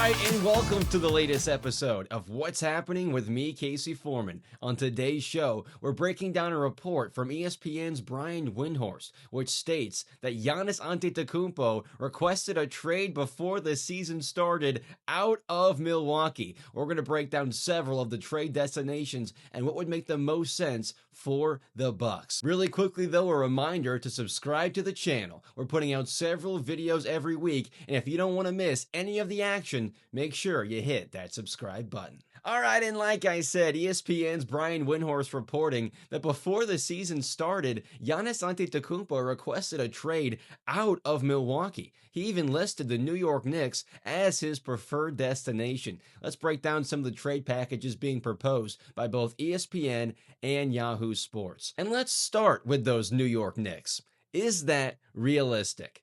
right, and welcome to the latest episode of What's Happening with me, Casey Foreman. On today's show, we're breaking down a report from ESPN's Brian Windhorst, which states that Giannis Antetokounmpo requested a trade before the season started out of Milwaukee. We're going to break down several of the trade destinations and what would make the most sense for the Bucks. Really quickly though, a reminder to subscribe to the channel. We're putting out several videos every week, and if you don't want to miss any of the action, make sure you hit that subscribe button. All right, and like I said, ESPN's Brian Windhorst reporting that before the season started, Giannis Antetokounmpo requested a trade out of Milwaukee. He even listed the New York Knicks as his preferred destination. Let's break down some of the trade packages being proposed by both ESPN and Yahoo Sports. And let's start with those New York Knicks. Is that realistic?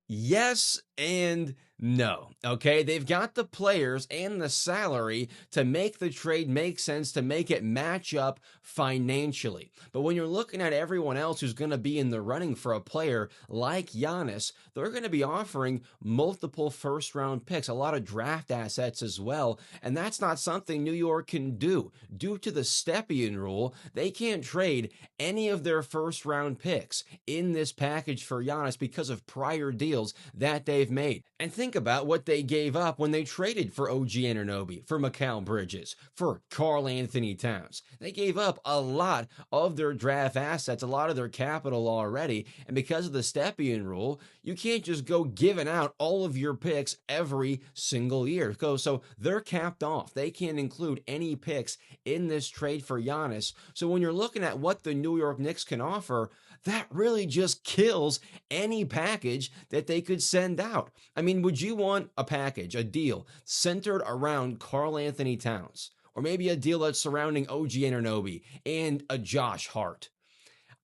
Yes and no. Okay, they've got the players and the salary to make the trade make sense, to make it match up financially. But when you're looking at everyone else who's going to be in the running for a player like Giannis, they're going to be offering multiple first-round picks, a lot of draft assets as well, and that's not something New York can do. Due to the Stepien rule, they can't trade any of their first-round picks in this package for Giannis because of prior deals that they've made. And think about what they gave up when they traded for OG Anunoby, for Mikal Bridges, for Karl Anthony Towns. They gave up a lot of their draft assets, a lot of their capital already, and because of the Stepien rule, you can't just go giving out all of your picks every single year. So they're capped off. They can't include any picks in this trade for Giannis. So when you're looking at what the New York Knicks can offer, that really just kills any package that they could send out. I mean, would you want a package, a deal centered around Karl Anthony Towns, or maybe a deal that's surrounding OG Anunoby and a Josh Hart?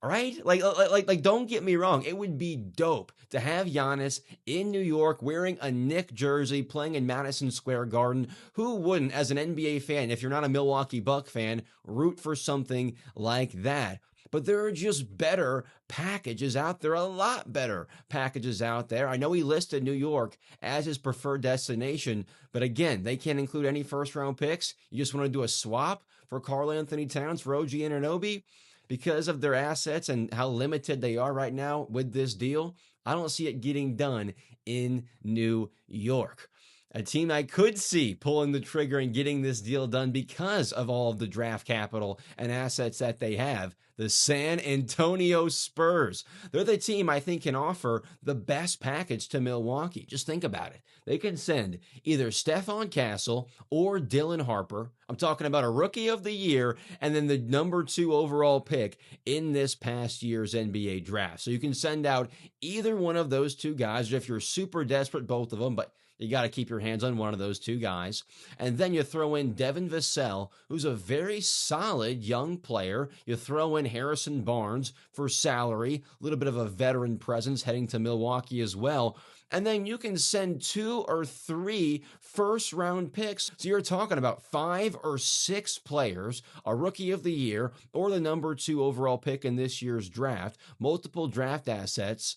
All right? Like, don't get me wrong. It would be dope to have Giannis in New York wearing a Knicks jersey, playing in Madison Square Garden. Who wouldn't, as an NBA fan, if you're not a Milwaukee Bucks fan, root for something like that? But there are just better packages out there, a lot better packages out there. I know he listed New York as his preferred destination, but again, they can't include any first-round picks. You just want to do a swap for Karl Anthony Towns for OG Anunoby? Because of their assets and how limited they are right now with this deal, I don't see it getting done in New York. A team I could see pulling the trigger and getting this deal done because of all of the draft capital and assets that they have, the San Antonio Spurs. They're the team I think can offer the best package to Milwaukee. Just think about it. They can send either Stephon Castle or Dylan Harper. I'm talking about a rookie of the year and then the number 2 overall pick in this past year's NBA draft. So you can send out either one of those two guys, or if you're super desperate, both of them, but you got to keep your hands on one of those two guys. And then you throw in Devin Vassell, who's a very solid young player. You throw in Harrison Barnes for salary, a little bit of a veteran presence heading to Milwaukee as well. And then you can send 2 or 3 first-round picks. So you're talking about 5 or 6 players, a rookie of the year, or the number 2 overall pick in this year's draft, multiple draft assets.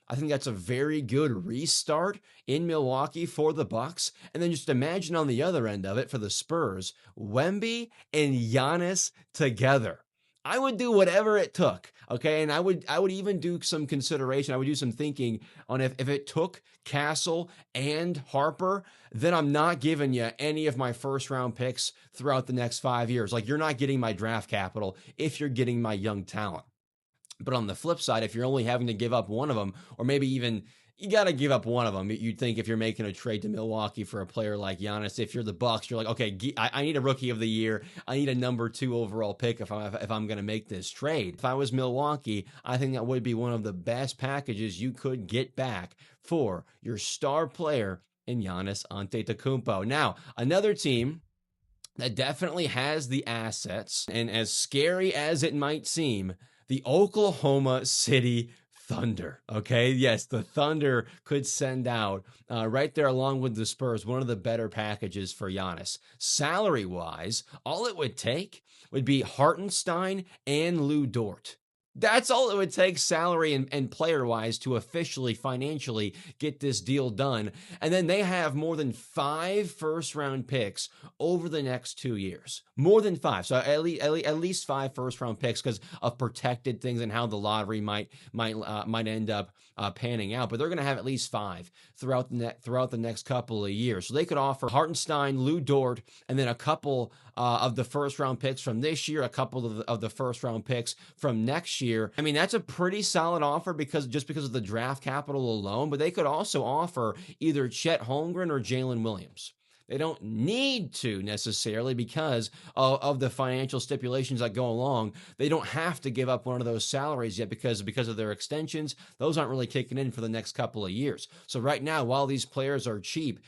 I think that's a very good restart in Milwaukee for the Bucks. And then just imagine on the other end of it for the Spurs, Wemby and Giannis together. I would do whatever it took, okay? And I would even do some consideration. I would do some thinking on if it took Castle and Harper, then I'm not giving you any of my first-round picks throughout the next 5 years. Like, you're not getting my draft capital if you're getting my young talent. But on the flip side, if you're only having to give up one of them, or maybe even you got to give up one of them, you'd think if you're making a trade to Milwaukee for a player like Giannis, if you're the Bucks, you're like, okay, I need a rookie of the year. I need a number 2 overall pick if I'm going to make this trade. If I was Milwaukee, I think that would be one of the best packages you could get back for your star player in Giannis Antetokounmpo. Now, another team that definitely has the assets, and as scary as it might seem, the Oklahoma City Thunder. Okay, yes, the Thunder could send out right there along with the Spurs one of the better packages for Giannis. Salary-wise, all it would take would be Hartenstein and Lou Dort. That's all it would take salary and player-wise to officially, financially get this deal done. And then they have more than 5 first-round picks over the next 2 years. More than 5. So at least 5 first-round picks because of protected things and how the lottery might end up panning out. But they're going to have at least 5 throughout the next couple of years. So they could offer Hartenstein, Lou Dort, and then a couple of the first-round picks from this year, a couple of the first-round picks from next year. I mean, that's a pretty solid offer because of the draft capital alone, but they could also offer either Chet Holmgren or Jalen Williams. They don't need to necessarily because of the financial stipulations that go along. They don't have to give up one of those salaries yet because of their extensions. Those aren't really kicking in for the next couple of years. So right now, while these players are cheap,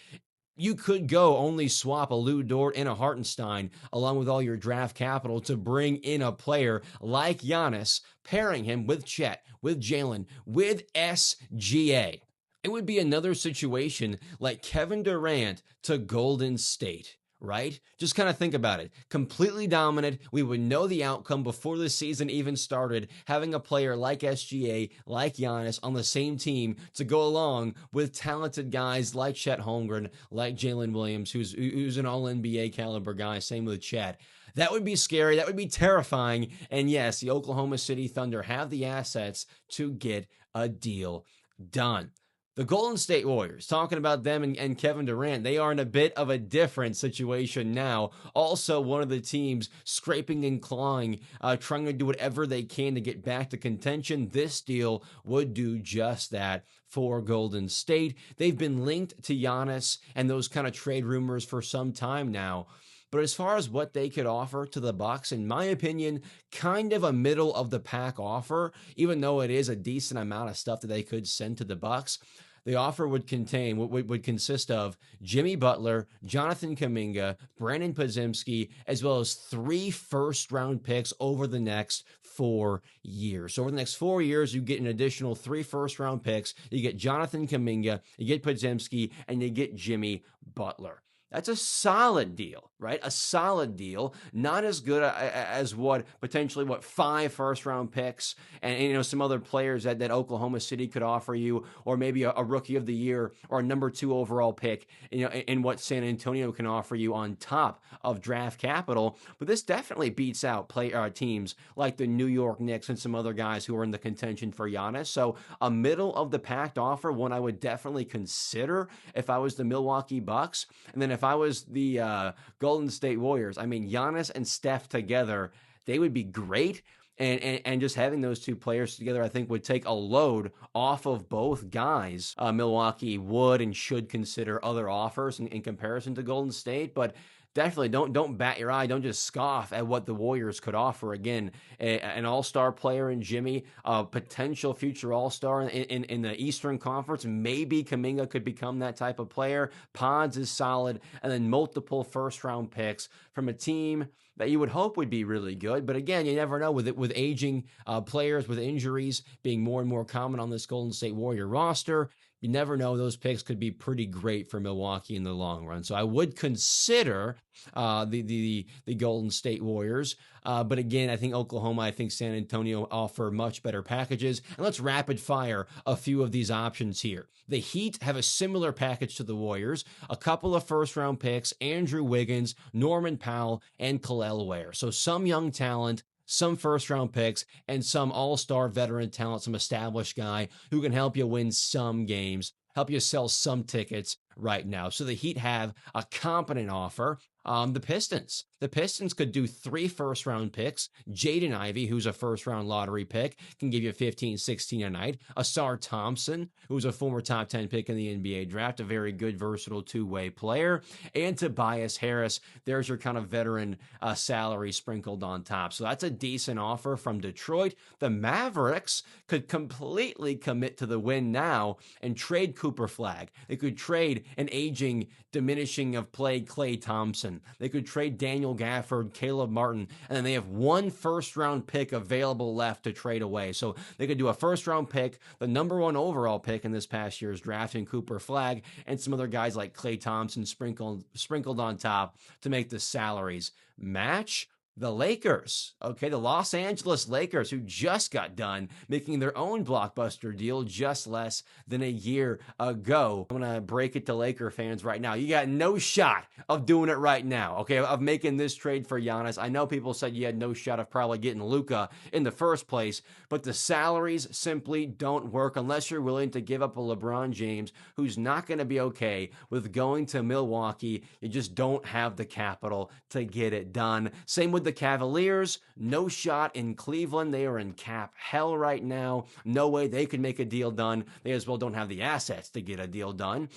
you could go only swap a Lou Dort and a Hartenstein along with all your draft capital to bring in a player like Giannis, pairing him with Chet, with Jalen, with SGA. It would be another situation like Kevin Durant to Golden State, right? Just kind of think about it. Completely dominant. We would know the outcome before the season even started. Having a player like SGA, like Giannis on the same team to go along with talented guys like Chet Holmgren, like Jalen Williams, who's an all-NBA caliber guy. Same with Chet. That would be scary. That would be terrifying. And yes, the Oklahoma City Thunder have the assets to get a deal done. The Golden State Warriors, talking about them and Kevin Durant, they are in a bit of a different situation now. Also, one of the teams scraping and clawing, trying to do whatever they can to get back to contention. This deal would do just that for Golden State. They've been linked to Giannis and those kind of trade rumors for some time now. But as far as what they could offer to the Bucks, in my opinion, kind of a middle of the pack offer, even though it is a decent amount of stuff that they could send to the Bucks. The offer would consist of Jimmy Butler, Jonathan Kuminga, Brandon Podziemski, as well as 3 first-round picks over the next 4 years. So over the next 4 years, you get an additional 3 first-round picks. You get Jonathan Kuminga, you get Podziemski, and you get Jimmy Butler. That's a solid deal, right? A solid deal. Not as good as potentially 5 first-round picks and some other players that Oklahoma City could offer you, or maybe a rookie of the year or a number 2 overall pick, and what San Antonio can offer you on top of draft capital. But this definitely beats out teams like the New York Knicks and some other guys who are in the contention for Giannis. So a middle of the pack offer, one I would definitely consider if I was the Milwaukee Bucks. And then if I was the Golden State Warriors, I mean, Giannis and Steph together, they would be great. And just having those 2 players together, I think, would take a load off of both guys. Milwaukee would and should consider other offers in comparison to Golden State, but definitely don't bat your eye. Don't just scoff at what the Warriors could offer. Again, an all-star player in Jimmy, a potential future all-star in the Eastern Conference. Maybe Kuminga could become that type of player. Pods is solid. And then multiple first-round picks from a team that you would hope would be really good. But again, you never know with aging players, with injuries being more and more common on this Golden State Warrior roster. You never know. Those picks could be pretty great for Milwaukee in the long run. So I would consider the Golden State Warriors. But again, I think Oklahoma, I think San Antonio offer much better packages. And let's rapid fire a few of these options here. The Heat have a similar package to the Warriors. A couple of first-round picks, Andrew Wiggins, Norman Powell, and Kel'el Ware. So some young talent, some first-round picks, and some all-star veteran talent, some established guy who can help you win some games, help you sell some tickets right now. So the Heat have a competent offer. The Pistons could do 3 first-round picks. Jaden Ivey, who's a first-round lottery pick, can give you 15, 16 a night. Asar Thompson, who's a former top 10 pick in the NBA draft, a very good, versatile 2-way player. And Tobias Harris, there's your kind of veteran salary sprinkled on top. So that's a decent offer from Detroit. The Mavericks could completely commit to the win now and trade Cooper Flagg. They could trade an aging, diminishing of play Klay Thompson. They could trade Daniel Gafford, Caleb Martin, and then they have 1 first-round pick available left to trade away. So they could do a first-round pick, the number 1 overall pick in this past year's draft in Cooper Flagg, and some other guys like Klay Thompson sprinkled on top to make the salaries match. the Lakers, okay, the Los Angeles Lakers, who just got done making their own blockbuster deal just less than a year ago. I'm going to break it to Laker fans right now. You got no shot of doing it right now, okay, of making this trade for Giannis. I know people said you had no shot of probably getting Luka in the first place, but the salaries simply don't work unless you're willing to give up a LeBron James who's not going to be okay with going to Milwaukee. You just don't have the capital to get it done. Same with the Cavaliers, no shot in Cleveland. They are in cap hell right now. No way they could make a deal done. They as well don't have the assets to get a deal done.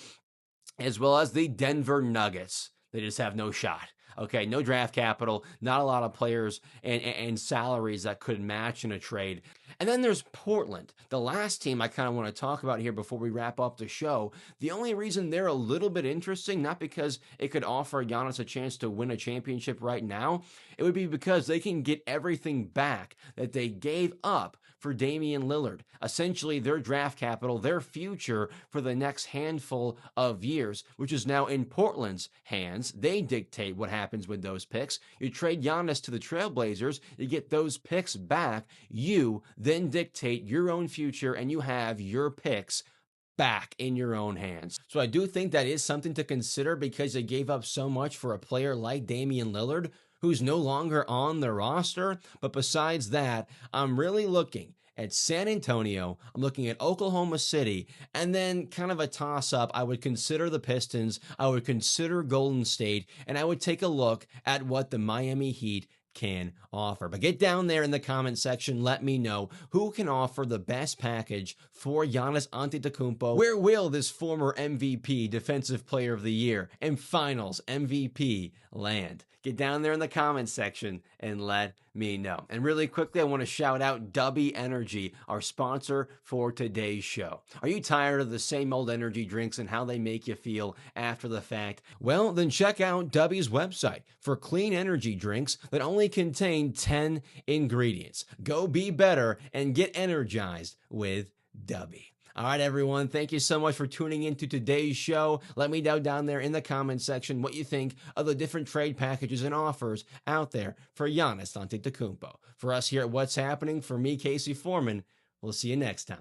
As well as the Denver Nuggets. They just have no shot. Okay, no draft capital, not a lot of players and salaries that could match in a trade. And then there's Portland, the last team I kind of want to talk about here before we wrap up the show. The only reason they're a little bit interesting, not because it could offer Giannis a chance to win a championship right now, it would be because they can get everything back that they gave up for Damian Lillard. Essentially, their draft capital, their future for the next handful of years, which is now in Portland's hands. They dictate what happens with those picks. You trade Giannis to the Trailblazers, you get those picks back. You then dictate your own future, and you have your picks back in your own hands. So I do think that is something to consider because they gave up so much for a player like Damian Lillard, who's no longer on the roster. But besides that, I'm really looking at San Antonio, I'm looking at Oklahoma City, and then kind of a toss-up, I would consider the Pistons, I would consider Golden State, and I would take a look at what the Miami Heat can offer. But get down there in the comment section. Let me know who can offer the best package for Giannis Antetokounmpo. Where will this former MVP, Defensive Player of the Year, and Finals MVP land? Get down there in the comment section and let me know. And really quickly, I want to shout out Dubby Energy, our sponsor for today's show. Are you tired of the same old energy drinks and how they make you feel after the fact? Well, then check out Dubby's website for clean energy drinks that only contain 10 ingredients. Go be better and get energized with Dubby. All right, everyone. Thank you so much for tuning into today's show. Let me know down there in the comment section what you think of the different trade packages and offers out there for Giannis Antetokounmpo. For us here at What's Happening, for me, Casey Foreman, we'll see you next time.